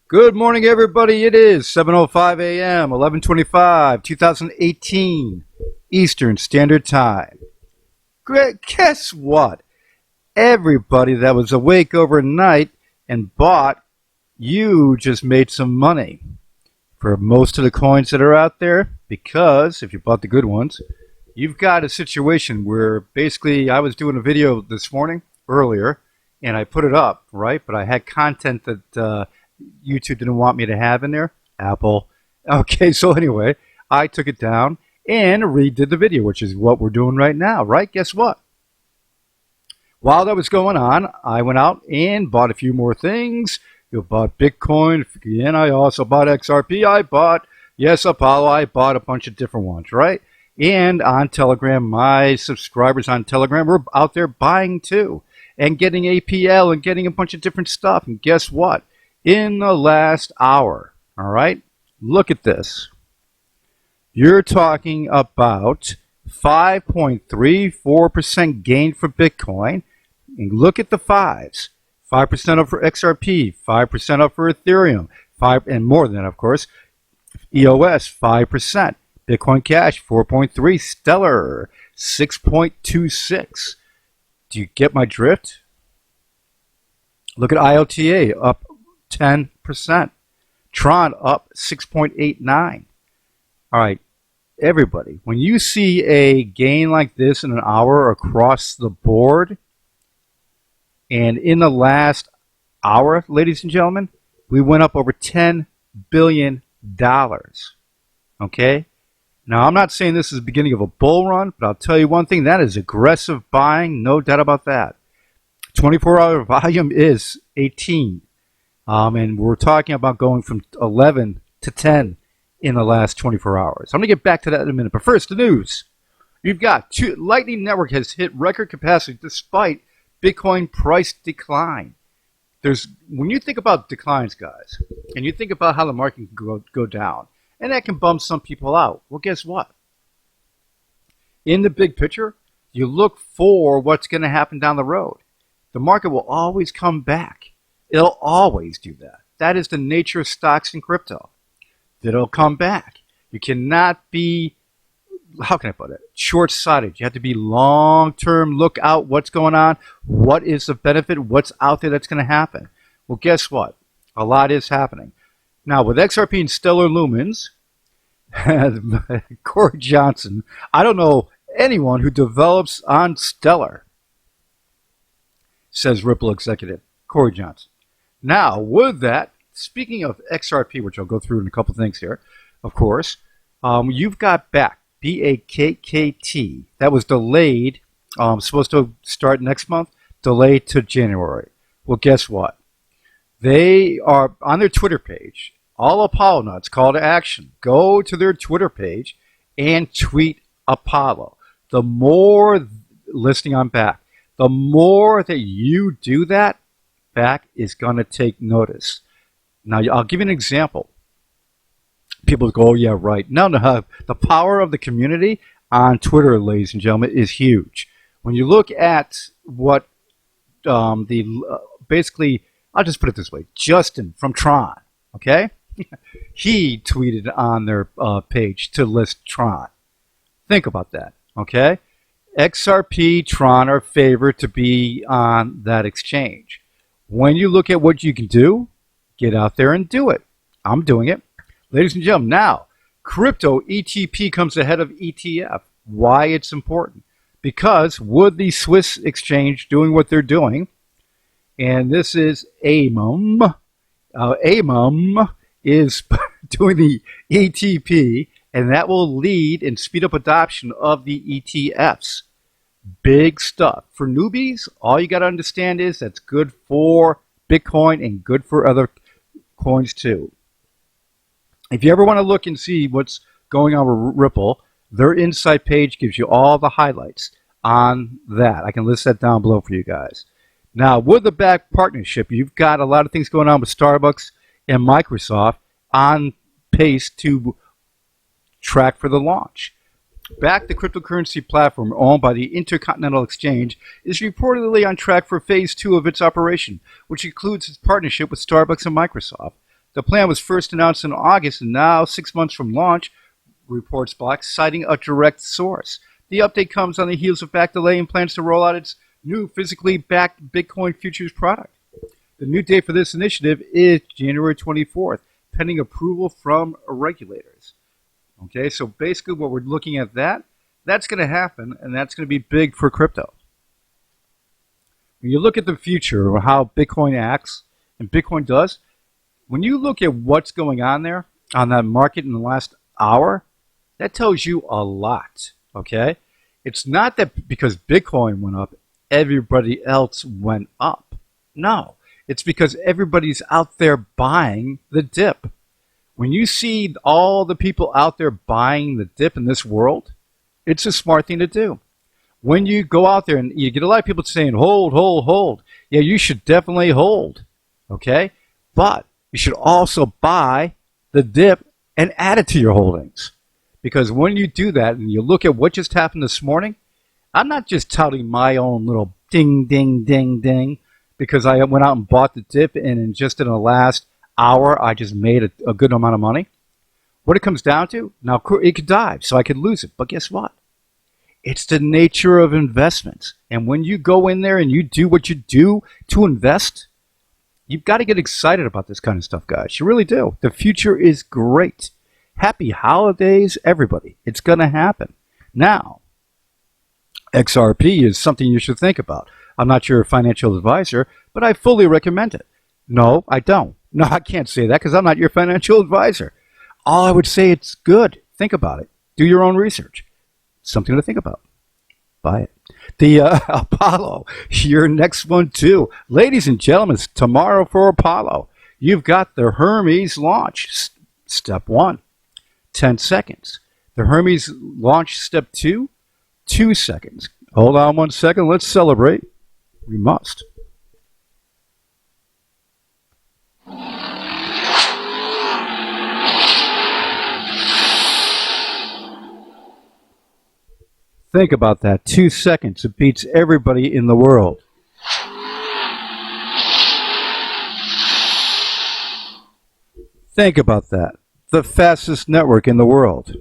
Good morning, everybody. It is 7:05 a.m., 11/25, 2018, Eastern Standard Time. Guess what? Everybody that was awake overnight and bought, you just made some money for most of the coins that are out there, because if you bought the good ones, you've got a situation where basically I was doing a video this morning earlier and I put it up, right? But I had content that YouTube didn't want me to have in there. Apple. Okay, so anyway, I took it down and redid the video, which is what we're doing right now, right? Guess what? While that was going on, I went out and bought a few more things. You bought Bitcoin, and I also bought XRP. I bought, yes, Apollo. I bought a bunch of different ones, right? And on Telegram, my subscribers on Telegram were out there buying too, and getting APL and getting a bunch of different stuff. And guess what? In the last hour, all right, look at this. You're talking about 5.34% gain for Bitcoin. And look at the fives. 5% up for XRP, 5% up for Ethereum, 5 and more than, of course, EOS, 5%. Bitcoin Cash, 4.3. Stellar, 6.26. Do you get my drift? Look at IOTA, up 10%. Tron up 6.89. All right, everybody, when you see a gain like this in an hour across the board, and in the last hour, ladies and gentlemen, we went up over $10 billion. Okay? Now, I'm not saying this is the beginning of a bull run, but I'll tell you one thing, that is aggressive buying, no doubt about that. 24-hour volume is 18. And we're talking about going from 11 to 10 in the last 24 hours. I'm going to get back to that in a minute. But first, the news. You've got Lightning Network has hit record capacity despite Bitcoin price decline. When you think about declines, guys, and you think about how the market can go down, and that can bum some people out. Well, guess what? In the big picture, you look for what's going to happen down the road. The market will always come back. It'll always do that. That is the nature of stocks and crypto. It'll come back. You cannot be, how can I put it, short-sighted. You have to be long-term, look out what's going on, what is the benefit, what's out there that's going to happen. Well, guess what? A lot is happening. Now, with XRP and Stellar Lumens, Corey Johnson, I don't know anyone who develops on Stellar, says Ripple executive Corey Johnson. Now, with that, speaking of XRP, which I'll go through in a couple things here, of course, you've got BACK, B-A-K-K-T. That was delayed, supposed to start next month, delayed to January. Well, guess what? They are on their Twitter page. All Apollo nuts, call to action. Go to their Twitter page and tweet Apollo. The more listing on BACK, the more that you do that, BACK is going to take notice. Now, I'll give you an example. People go, oh, yeah, right. No, the power of the community on Twitter, ladies and gentlemen, is huge. When you look at what basically, I'll just put it this way, Justin from Tron, okay? He tweeted on their page to list Tron. Think about that, okay? XRP, Tron are favored to be on that exchange. When you look at what you can do, get out there and do it. I'm doing it. Ladies and gentlemen, now, crypto ETP comes ahead of ETF. Why it's important? Because with the Swiss exchange doing what they're doing, and this is AMUM, AMUM is doing the ETP, and that will lead and speed up adoption of the ETFs. Big stuff. For newbies, all you got to understand is that's good for Bitcoin and good for other coins too. If you ever want to look and see what's going on with Ripple, their insight page gives you all the highlights on that. I can list that down below for you guys. Now, with the BACK partnership, you've got a lot of things going on with Starbucks and Microsoft on pace to track for the launch. BACK, the cryptocurrency platform owned by the Intercontinental Exchange, is reportedly on track for Phase 2 of its operation, which includes its partnership with Starbucks and Microsoft. The plan was first announced in August, and now, 6 months from launch, reports Block, citing a direct source. The update comes on the heels of back delay and plans to roll out its new physically backed Bitcoin futures product. The new date for this initiative is January 24th, pending approval from regulators. Okay, so basically what we're looking at that's going to happen, and that's going to be big for crypto. When you look at the future or how Bitcoin acts and Bitcoin does, when you look at what's going on there on that market in the last hour, that tells you a lot, okay? It's not that because Bitcoin went up, everybody else went up. No, it's because everybody's out there buying the dip. When you see all the people out there buying the dip in this world, it's a smart thing to do. When you go out there and you get a lot of people saying, hold, hold, hold. Yeah, you should definitely hold, okay? But you should also buy the dip and add it to your holdings. Because when you do that and you look at what just happened this morning, I'm not just touting my own little ding, ding, ding, ding, because I went out and bought the dip and in the last hour, I just made a good amount of money. What it comes down to, now it could dive, so I could lose it. But guess what? It's the nature of investments. And when you go in there and you do what you do to invest, you've got to get excited about this kind of stuff, guys. You really do. The future is great. Happy holidays, everybody. It's going to happen. Now, XRP is something you should think about. I'm not your financial advisor, but I fully recommend it. No, I don't. No, I can't say that because I'm not your financial advisor. All I would say, it's good. Think about it. Do your own research. Something to think about. Buy it. The Apollo, your next one too. Ladies and gentlemen, tomorrow for Apollo, you've got the Hermes launch. Step 1, 10 seconds. The Hermes launch, step 2, 2 seconds. Hold on 1 second. Let's celebrate. We must. Think about that. 2 seconds. It beats everybody in the world. Think about that. The fastest network in the world.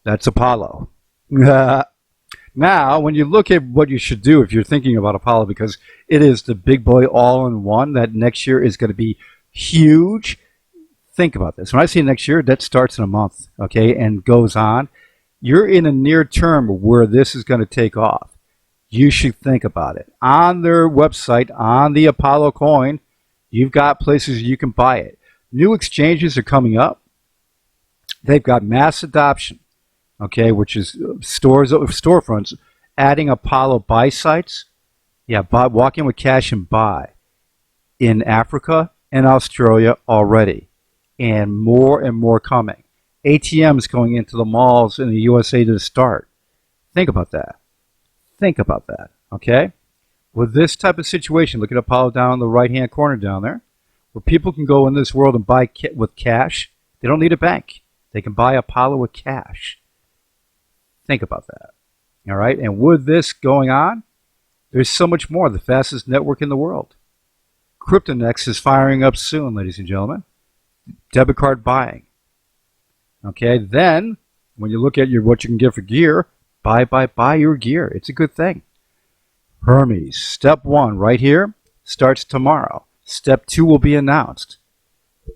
That's Apollo. Now, when you look at what you should do if you're thinking about Apollo, because it is the big boy all-in-one that next year is going to be huge. Think about this. When I say next year, that starts in a month, okay, and goes on. You're in a near term where this is going to take off. You should think about it. On their website, on the Apollo coin, you've got places you can buy it. New exchanges are coming up. They've got mass adoption, okay, which is storefronts, adding Apollo buy sites. Yeah, walk in with cash and buy in Africa and Australia already. And more coming. ATMs going into the malls in the USA to start. Think about that. Think about that, okay? With this type of situation, look at Apollo down in the right-hand corner down there, where people can go in this world and buy with cash. They don't need a bank. They can buy Apollo with cash. Think about that, all right? And with this going on, there's so much more. The fastest network in the world. CryptoNext is firing up soon, ladies and gentlemen. Debit card buying. Okay, then when you look at what you can get for gear, buy your gear. It's a good thing. Hermes, step 1 right here, starts tomorrow. Step 2 will be announced.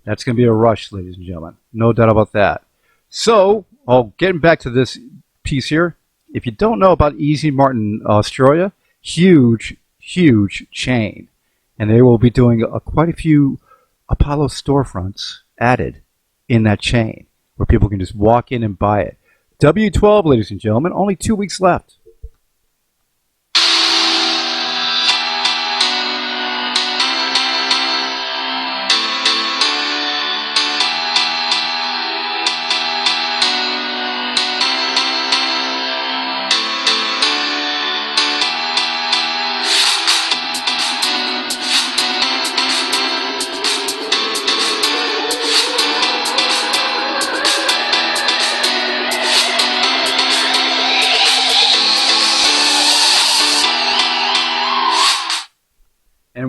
That's going to be a rush, ladies and gentlemen. No doubt about that. So, getting back to this piece here, if you don't know about Easy Martin Australia, huge chain. And they will be doing quite a few Apollo storefronts added in that chain where people can just walk in and buy it. W12, ladies and gentlemen, only 2 weeks left.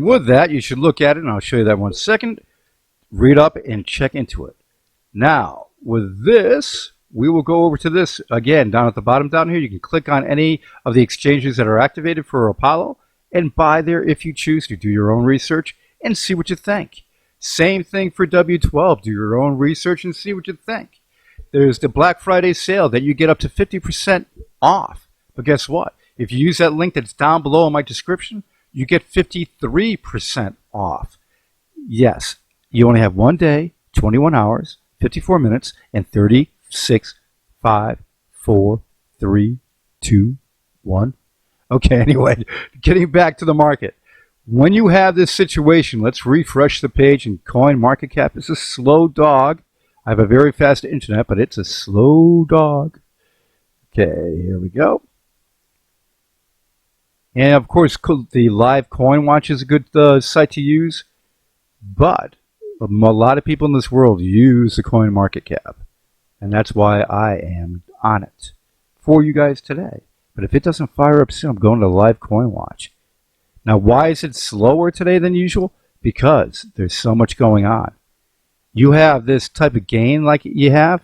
with that, you should look at it, and I'll show you that in 1 second. Read up and check into it. Now, with this, we will go over to this again down at the bottom down here. You can click on any of the exchanges that are activated for Apollo and buy there if you choose to. Do your own research and see what you think. Same thing for W12. Do your own research and see what you think. There's the Black Friday sale that you get up to 50% off. But guess what? If you use that link that's down below in my description, you get 53% off. Yes, you only have 1 day, 21 hours, 54 minutes, and 36, 5, 4, 3, 2, 1. Okay, anyway, getting back to the market. When you have this situation, let's refresh the page, and coin market cap is a slow dog. I have a very fast internet, but it's a slow dog. Okay, here we go. And of course, the live coin watch is a good site to use, but a lot of people in this world use the coin market cap, and that's why I am on it for you guys today. But if it doesn't fire up soon, I'm going to live coin watch. Now, why is it slower today than usual? Because there's so much going on. You have this type of gain like you have,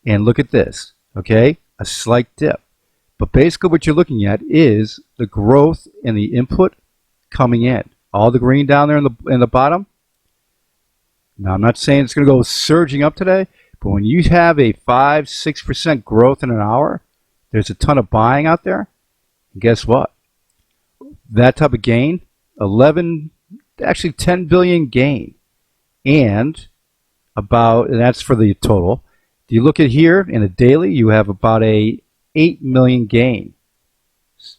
and look at this, okay? A slight dip. But basically what you're looking at is the growth in the input coming in. All the green down there in the bottom. Now, I'm not saying it's going to go surging up today, but when you have a 5-6% growth in an hour, there's a ton of buying out there. And guess what? That type of gain, 10 billion gain. And that's for the total. If you look at here in a daily, you have about a 8 million gain.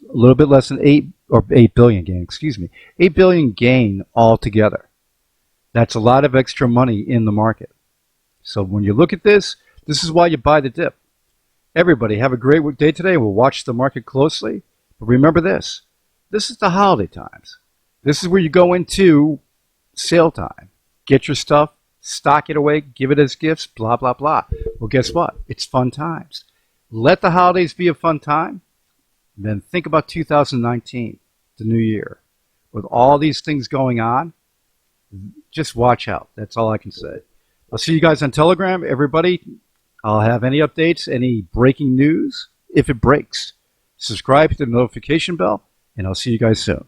A little bit less than 8 billion gain, excuse me. 8 billion gain altogether. That's a lot of extra money in the market. So when you look at this, this is why you buy the dip. Everybody, have a great day today. We'll watch the market closely. But remember this. This is the holiday times. This is where you go into sale time. Get your stuff, stock it away, give it as gifts, blah, blah, blah. Well, guess what? It's fun times. Let the holidays be a fun time. Then think about 2019, the new year. With all these things going on, just watch out. That's all I can say. I'll see you guys on Telegram. Everybody, I'll have any updates, any breaking news, if it breaks. Subscribe to the notification bell, and I'll see you guys soon.